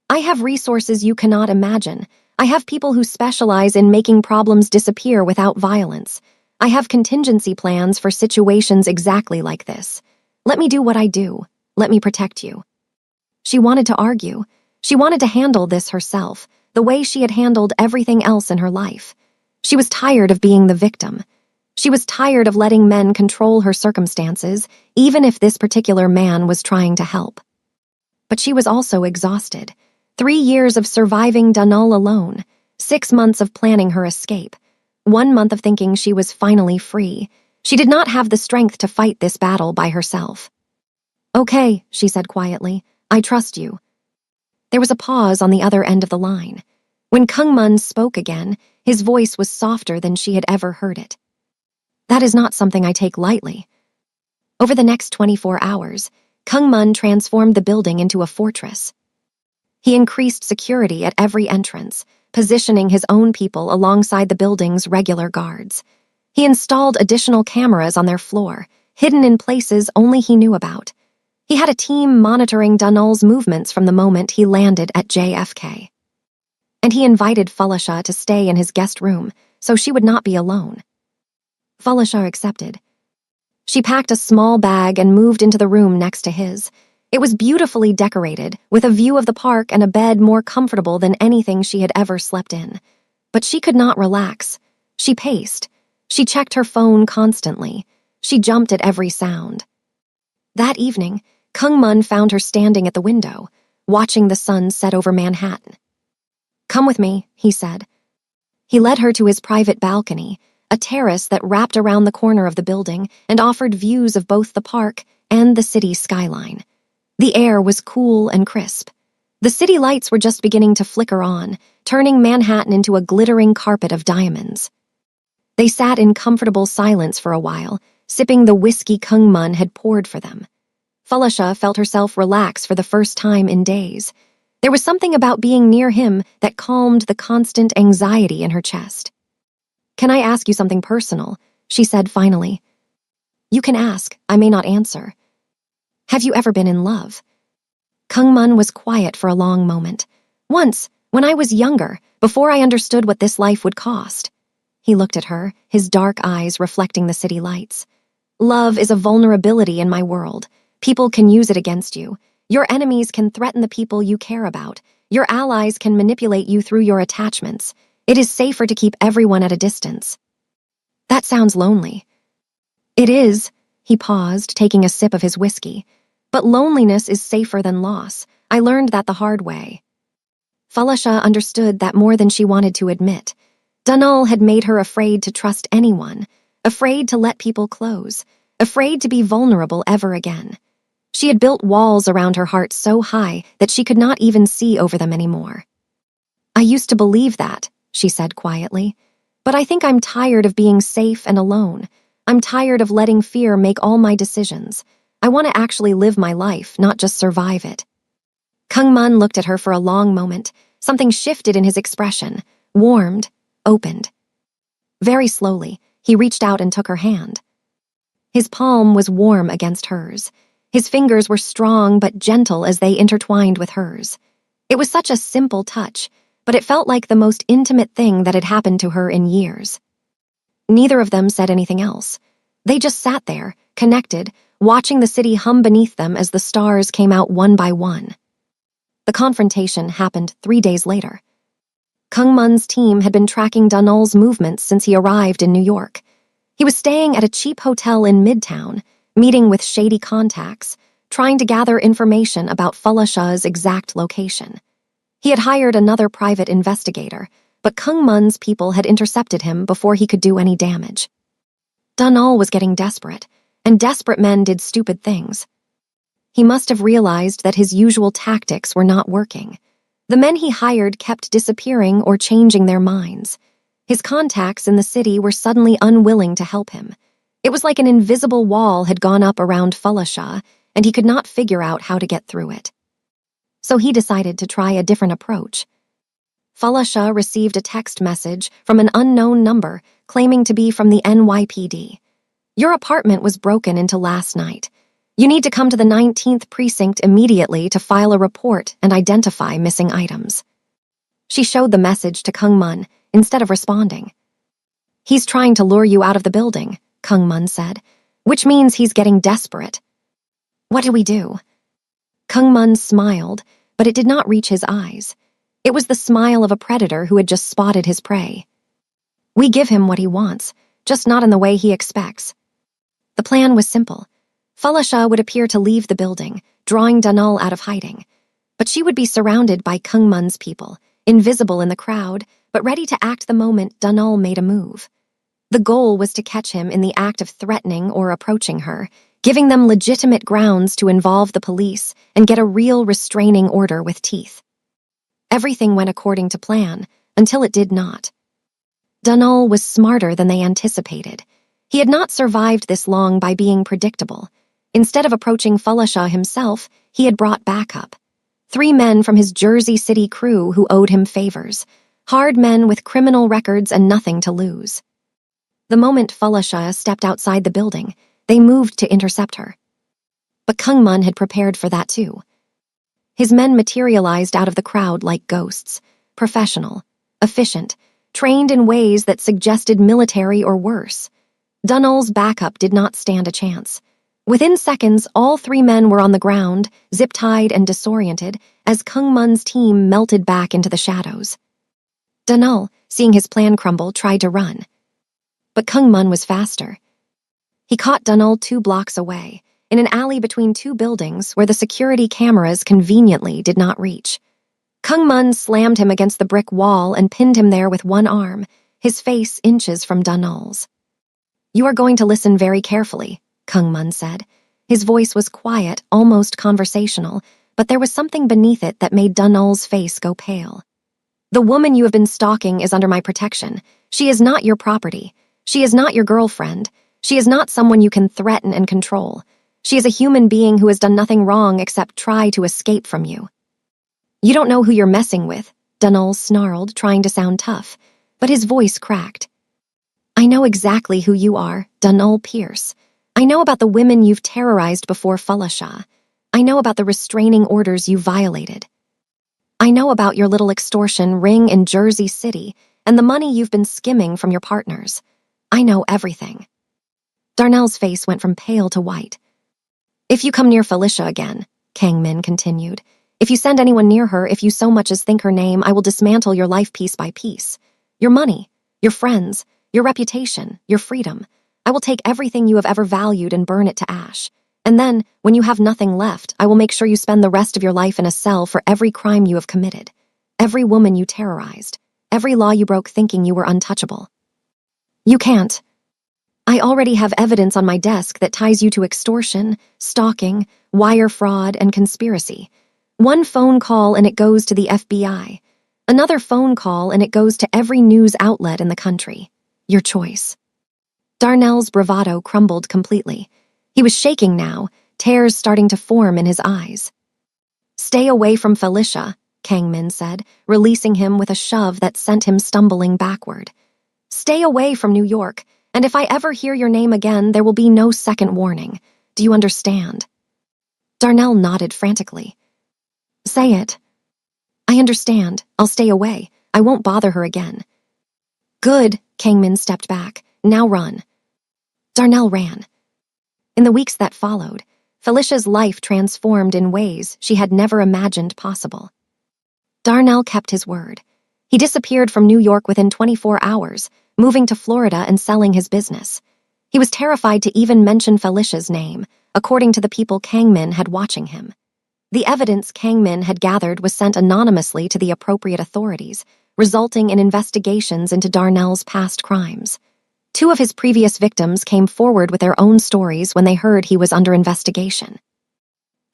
"I have resources you cannot imagine. I have people who specialize in making problems disappear without violence. I have contingency plans for situations exactly like this. Let me do what I do. Let me protect you." She wanted to argue. She wanted to handle this herself, the way she had handled everything else in her life. She was tired of being the victim. She was tired of letting men control her circumstances, even if this particular man was trying to help. But she was also exhausted. 3 years of surviving Darnell alone, 6 months of planning her escape, 1 month of thinking she was finally free. She did not have the strength to fight this battle by herself. "Okay," she said quietly. "I trust you." There was a pause on the other end of the line. When Kung Mun spoke again, his voice was softer than she had ever heard it. "That is not something I take lightly." Over the next 24 hours, Kung Mun transformed the building into a fortress. He increased security at every entrance, positioning his own people alongside the building's regular guards. He installed additional cameras on their floor, hidden in places only he knew about. He had a team monitoring Darnell's movements from the moment he landed at JFK. And he invited Felicia to stay in his guest room, so she would not be alone. Felicia accepted. She packed a small bag and moved into the room next to his. It was beautifully decorated, with a view of the park and a bed more comfortable than anything she had ever slept in. But she could not relax. She paced. She checked her phone constantly. She jumped at every sound. That evening, Kung Mun found her standing at the window, watching the sun set over Manhattan. "Come with me," he said. He led her to his private balcony, a terrace that wrapped around the corner of the building and offered views of both the park and the city skyline. The air was cool and crisp. The city lights were just beginning to flicker on, turning Manhattan into a glittering carpet of diamonds. They sat in comfortable silence for a while, sipping the whiskey Kung Mun had poured for them. Falasha felt herself relax for the first time in days. There was something about being near him that calmed the constant anxiety in her chest. "Can I ask you something personal?" she said finally. "You can ask, I may not answer. Have you ever been in love?" Kung Mun was quiet for a long moment. "Once, when I was younger, before I understood what this life would cost." He looked at her, his dark eyes reflecting the city lights. "Love is a vulnerability in my world. People can use it against you. Your enemies can threaten the people you care about. Your allies can manipulate you through your attachments. It is safer to keep everyone at a distance." "That sounds lonely." "It is." He paused, taking a sip of his whiskey. "But loneliness is safer than loss. I learned that the hard way." Falasha understood that more than she wanted to admit. Dunal had made her afraid to trust anyone, afraid to let people close, afraid to be vulnerable ever again. She had built walls around her heart so high that she could not even see over them anymore. "I used to believe that," she said quietly. "But I think I'm tired of being safe and alone. I'm tired of letting fear make all my decisions. I want to actually live my life, not just survive it." Kung Mun looked at her for a long moment. Something shifted in his expression, warmed, opened. Very slowly, he reached out and took her hand. His palm was warm against hers. His fingers were strong but gentle as they intertwined with hers. It was such a simple touch, but it felt like the most intimate thing that had happened to her in years. Neither of them said anything else. They just sat there, connected, watching the city hum beneath them as the stars came out one by one. The confrontation happened 3 days later. Kung Mun's team had been tracking Dunal's movements since he arrived in New York. He was staying at a cheap hotel in Midtown, meeting with shady contacts, trying to gather information about Falasha's exact location. He had hired another private investigator, but Kung Mun's people had intercepted him before he could do any damage. Dunal was getting desperate, and desperate men did stupid things. He must have realized that his usual tactics were not working. The men he hired kept disappearing or changing their minds. His contacts in the city were suddenly unwilling to help him. It was like an invisible wall had gone up around Falasha, and he could not figure out how to get through it. So he decided to try a different approach. Falasha received a text message from an unknown number claiming to be from the NYPD. "Your apartment was broken into last night. You need to come to the 19th precinct immediately to file a report and identify missing items." She showed the message to Kung Mun instead of responding. "He's trying to lure you out of the building," Kung Mun said, "which means he's getting desperate." "What do we do?" Kung Mun smiled, but it did not reach his eyes. It was the smile of a predator who had just spotted his prey. "We give him what he wants, just not in the way he expects." The plan was simple. Falasha would appear to leave the building, drawing Dunal out of hiding. But she would be surrounded by Kung Mun's people, invisible in the crowd, but ready to act the moment Dunal made a move. The goal was to catch him in the act of threatening or approaching her, giving them legitimate grounds to involve the police and get a real restraining order with teeth. Everything went according to plan, until it did not. Dunal was smarter than they anticipated. He had not survived this long by being predictable. Instead of approaching Falasha himself, he had brought backup. 3 men from his Jersey City crew who owed him favors, hard men with criminal records and nothing to lose. The moment Falasha stepped outside the building, they moved to intercept her. But Kung Mun had prepared for that too. His men materialized out of the crowd like ghosts, professional, efficient, trained in ways that suggested military or worse. Dunal's backup did not stand a chance. Within seconds, all 3 men were on the ground, zip-tied and disoriented, as Kung Mun's team melted back into the shadows. Dunal, seeing his plan crumble, tried to run. But Kung Mun was faster. He caught Dunal 2 blocks away, in an alley between 2 buildings where the security cameras conveniently did not reach. Kung Mun slammed him against the brick wall and pinned him there with one arm, his face inches from Dunal's. "You are going to listen very carefully," Kung Mun said. His voice was quiet, almost conversational, but there was something beneath it that made Darnell's face go pale. The woman you have been stalking is under my protection. She is not your property. She is not your girlfriend. She is not someone you can threaten and control. She is a human being who has done nothing wrong except try to escape from you. You don't know who you're messing with, Darnell snarled, trying to sound tough, but his voice cracked. I know exactly who you are, Darnell Pierce. I know about the women you've terrorized before Falasha. I know about the restraining orders you violated. I know about your little extortion ring in Jersey City and the money you've been skimming from your partners. I know everything. Darnell's face went from pale to white. If you come near Felicia again, Kang Min continued, if you send anyone near her, if you so much as think her name, I will dismantle your life piece by piece. Your money, your friends, your reputation, your freedom. I will take everything you have ever valued and burn it to ash. And then, when you have nothing left, I will make sure you spend the rest of your life in a cell for every crime you have committed, every woman you terrorized, every law you broke thinking you were untouchable. You can't. I already have evidence on my desk that ties you to extortion, stalking, wire fraud, and conspiracy. One phone call and it goes to the FBI. Another phone call and it goes to every news outlet in the country. Your choice. Darnell's bravado crumbled completely. He was shaking now, tears starting to form in his eyes. Stay away from Felicia, Kang Min said, releasing him with a shove that sent him stumbling backward. Stay away from New York, and if I ever hear your name again, there will be no second warning. Do you understand? Darnell nodded frantically. Say it. I understand. I'll stay away. I won't bother her again. Good, Kang Min stepped back. Now run. Darnell ran. In the weeks that followed, Felicia's life transformed in ways she had never imagined possible. Darnell kept his word. He disappeared from New York within 24 hours, moving to Florida and selling his business. He was terrified to even mention Felicia's name, according to the people Kang Min had watching him. The evidence Kang Min had gathered was sent anonymously to the appropriate authorities, resulting in investigations into Darnell's past crimes. 2 of his previous victims came forward with their own stories when they heard he was under investigation.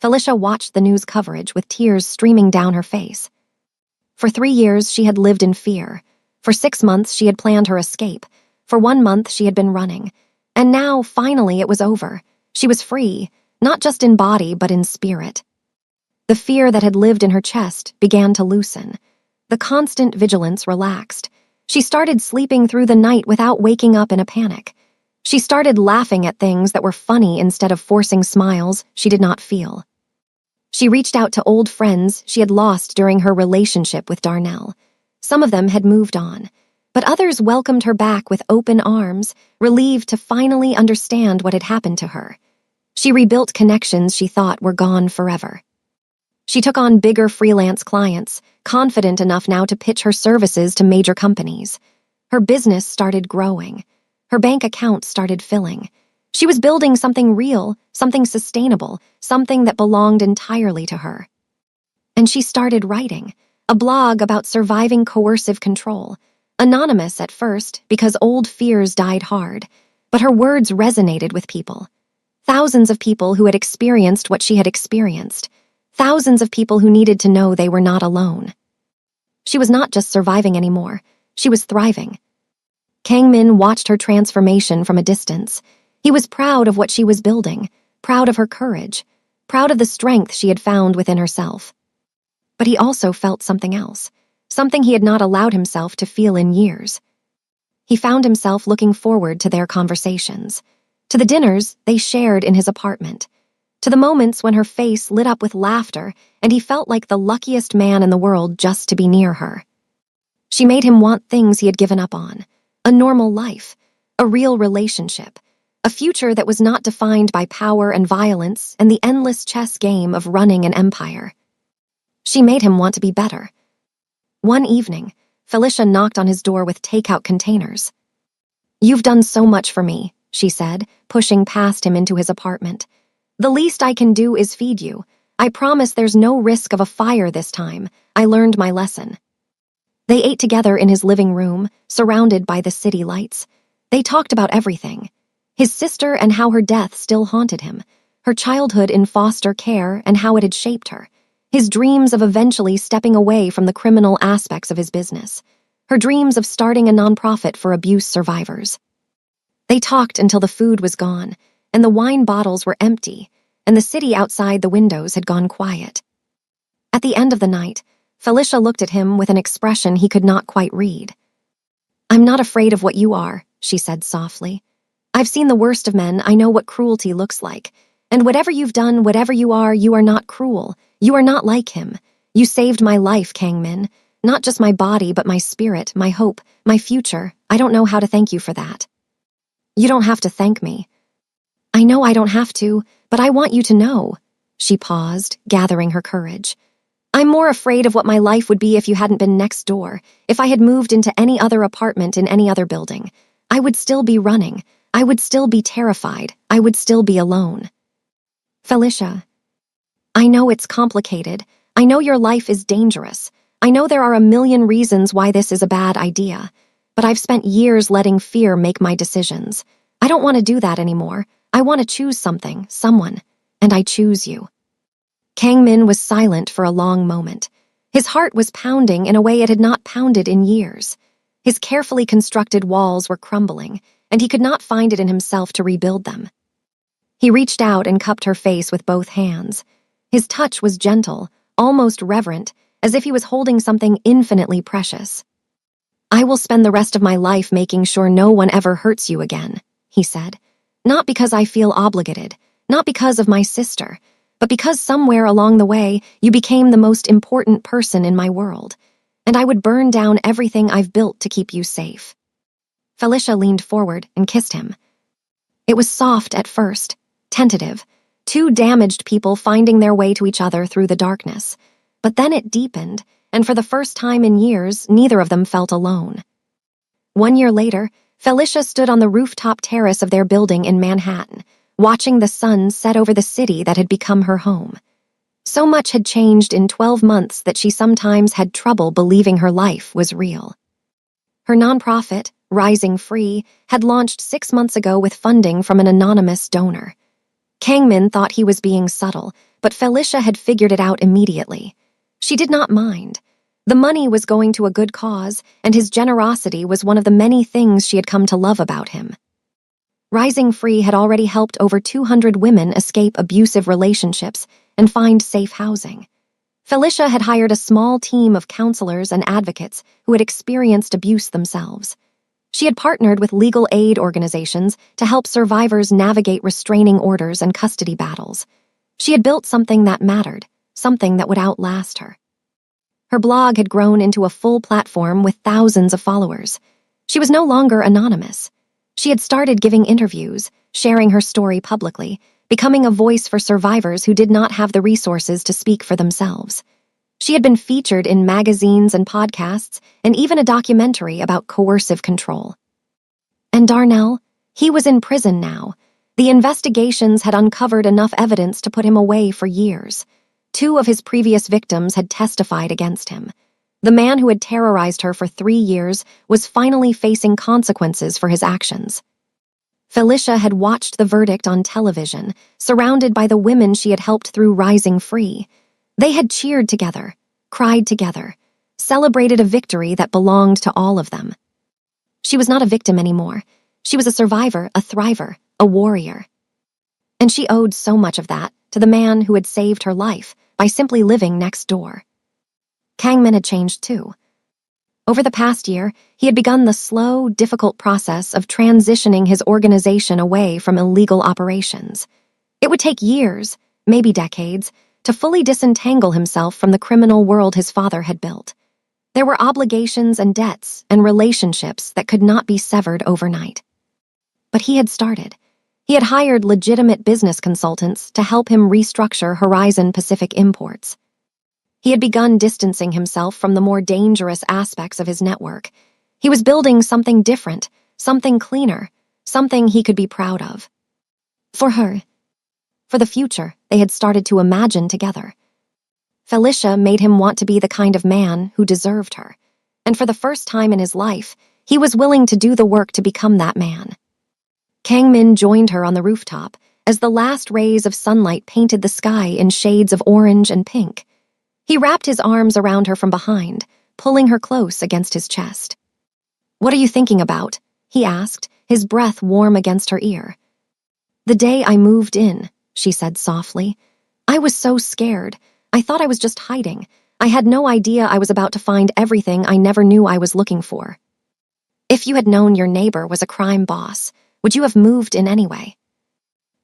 Felicia watched the news coverage with tears streaming down her face. For 3 years, she had lived in fear. For 6 months, she had planned her escape. For 1 month, she had been running. And now, finally, it was over. She was free, not just in body, but in spirit. The fear that had lived in her chest began to loosen. The constant vigilance relaxed. She started sleeping through the night without waking up in a panic. She started laughing at things that were funny instead of forcing smiles she did not feel. She reached out to old friends she had lost during her relationship with Darnell. Some of them had moved on, but others welcomed her back with open arms, relieved to finally understand what had happened to her. She rebuilt connections she thought were gone forever. She took on bigger freelance clients, confident enough now to pitch her services to major companies. Her business started growing. Her bank account started filling. She was building something real, something sustainable, something that belonged entirely to her. And she started writing, a blog about surviving coercive control. Anonymous at first, because old fears died hard, but her words resonated with people. Thousands of people who had experienced what she had experienced. Thousands of people who needed to know they were not alone. She was not just surviving anymore, she was thriving. Kang Min watched her transformation from a distance. He was proud of what she was building, proud of her courage, proud of the strength she had found within herself. But he also felt something else, something he had not allowed himself to feel in years. He found himself looking forward to their conversations, to the dinners they shared in his apartment, to the moments when her face lit up with laughter and he felt like the luckiest man in the world just to be near her. She made him want things he had given up on, a normal life, a real relationship, a future that was not defined by power and violence and the endless chess game of running an empire. She made him want to be better. One evening, Felicia knocked on his door with takeout containers. "You've done so much for me," she said, pushing past him into his apartment. "The least I can do is feed you. I promise there's no risk of a fire this time. I learned my lesson." They ate together in his living room, surrounded by the city lights. They talked about everything. His sister and how her death still haunted him, her childhood in foster care and how it had shaped her, His dreams of eventually stepping away from the criminal aspects of his business. Her dreams of starting a nonprofit for abuse survivors. They talked until the food was gone, and the wine bottles were empty, and the city outside the windows had gone quiet. At the end of the night, Felicia looked at him with an expression he could not quite read. "I'm not afraid of what you are," she said softly. "I've seen the worst of men. I know what cruelty looks like. And whatever you've done, whatever you are not cruel. You are not like him. You saved my life, Kang Min. Not just my body, but my spirit, my hope, my future. I don't know how to thank you for that." "You don't have to thank me." "I know I don't have to, but I want you to know." She paused, gathering her courage. "I'm more afraid of what my life would be if you hadn't been next door, if I had moved into any other apartment in any other building. I would still be running. I would still be terrified. I would still be alone." "Felicia, I know it's complicated. I know your life is dangerous. I know there are a million reasons why this is a bad idea. But I've spent years letting fear make my decisions. I don't want to do that anymore. I want to choose something, someone. And I choose you." Kang Min was silent for a long moment. His heart was pounding in a way it had not pounded in years. His carefully constructed walls were crumbling, and he could not find it in himself to rebuild them. He reached out and cupped her face with both hands. His touch was gentle, almost reverent, as if he was holding something infinitely precious. "I will spend the rest of my life making sure no one ever hurts you again," he said. "Not because I feel obligated, not because of my sister, but because somewhere along the way you became the most important person in my world, and I would burn down everything I've built to keep you safe." Felicia leaned forward and kissed him. It was soft at first, tentative, two damaged people finding their way to each other through the darkness. But then it deepened, and for the first time in years, neither of them felt alone. 1 year later, Felicia stood on the rooftop terrace of their building in Manhattan, watching the sun set over the city that had become her home. So much had changed in 12 months that she sometimes had trouble believing her life was real. Her nonprofit, Rising Free, had launched 6 months ago with funding from an anonymous donor. Kang Min thought he was being subtle, but Felicia had figured it out immediately. She did not mind. The money was going to a good cause, and his generosity was one of the many things she had come to love about him. Rising Free had already helped over 200 women escape abusive relationships and find safe housing. Felicia had hired a small team of counselors and advocates who had experienced abuse themselves. She had partnered with legal aid organizations to help survivors navigate restraining orders and custody battles. She had built something that mattered, something that would outlast her. Her blog had grown into a full platform with thousands of followers. She was no longer anonymous. She had started giving interviews, sharing her story publicly, becoming a voice for survivors who did not have the resources to speak for themselves. She had been featured in magazines and podcasts, and even a documentary about coercive control. And Darnell? He was in prison now. The investigations had uncovered enough evidence to put him away for years. 2 of his previous victims had testified against him. The man who had terrorized her for 3 years was finally facing consequences for his actions. Felicia had watched the verdict on television, surrounded by the women she had helped through Rising Free. They had cheered together, cried together, celebrated a victory that belonged to all of them. She was not a victim anymore. She was a survivor, a thriver, a warrior. And she owed so much of that to the man who had saved her life by simply living next door. Kang Min had changed too. Over the past year, he had begun the slow, difficult process of transitioning his organization away from illegal operations. It would take years, maybe decades, to fully disentangle himself from the criminal world his father had built. There were obligations and debts and relationships that could not be severed overnight. But he had started. He had hired legitimate business consultants to help him restructure Horizon Pacific Imports. He had begun distancing himself from the more dangerous aspects of his network. He was building something different, something cleaner, something he could be proud of. For her. For the future they had started to imagine together. Felicia made him want to be the kind of man who deserved her, and for the first time in his life, he was willing to do the work to become that man. Kang Min joined her on the rooftop as the last rays of sunlight painted the sky in shades of orange and pink. He wrapped his arms around her from behind, pulling her close against his chest. "What are you thinking about?" he asked, his breath warm against her ear. "The day I moved in," she said softly. "I was so scared. I thought I was just hiding. I had no idea I was about to find everything I never knew I was looking for." "If you had known your neighbor was a crime boss, would you have moved in anyway?"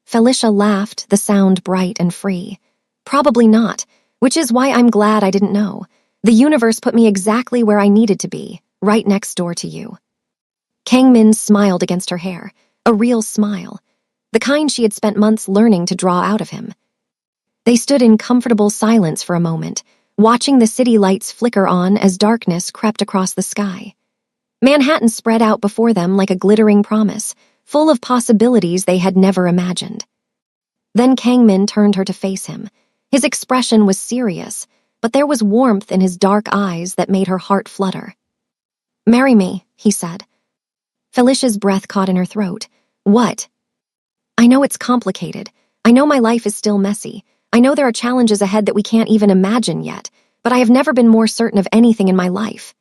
Felicia laughed, the sound bright and free. "Probably not, which is why I'm glad I didn't know. The universe put me exactly where I needed to be, right next door to you." Kang Min smiled against her hair, a real smile, the kind she had spent months learning to draw out of him. They stood in comfortable silence for a moment, watching the city lights flicker on as darkness crept across the sky. Manhattan spread out before them like a glittering promise, full of possibilities they had never imagined. Then Kang Min turned her to face him. His expression was serious, but there was warmth in his dark eyes that made her heart flutter. "Marry me," he said. Felicia's breath caught in her throat. "What?" "I know it's complicated. I know my life is still messy. I know there are challenges ahead that we can't even imagine yet, but I have never been more certain of anything in my life."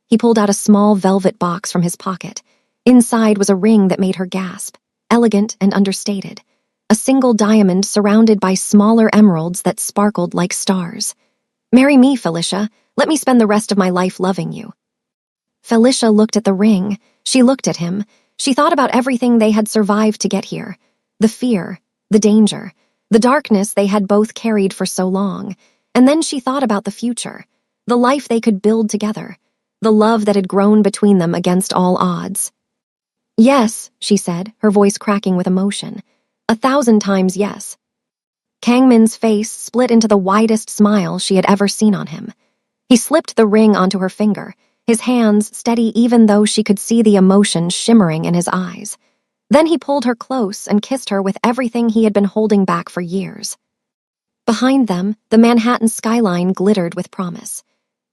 He pulled out a small velvet box from his pocket. Inside was a ring that made her gasp, elegant and understated. A single diamond surrounded by smaller emeralds that sparkled like stars. "Marry me, Felicia. Let me spend the rest of my life loving you." Felicia looked at the ring. She looked at him. She thought about everything they had survived to get here. The fear, the danger, the darkness they had both carried for so long. And then she thought about the future, the life they could build together, the love that had grown between them against all odds. "Yes," she said, her voice cracking with emotion. 1,000 times yes. Kang Min's face split into the widest smile she had ever seen on him. He slipped the ring onto her finger, his hands steady even though she could see the emotion shimmering in his eyes. Then he pulled her close and kissed her with everything he had been holding back for years. Behind them, the Manhattan skyline glittered with promise.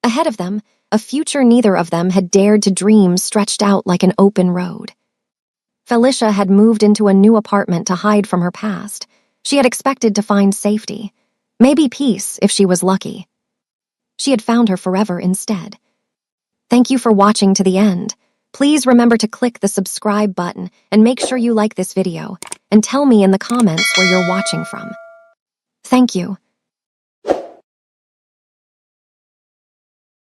Ahead of them, a future neither of them had dared to dream stretched out like an open road. Felicia had moved into a new apartment to hide from her past. She had expected to find safety, maybe peace if she was lucky. She had found her forever instead. Thank you for watching to the end. Please remember to click the subscribe button and make sure you like this video, and tell me in the comments where you're watching from. Thank you.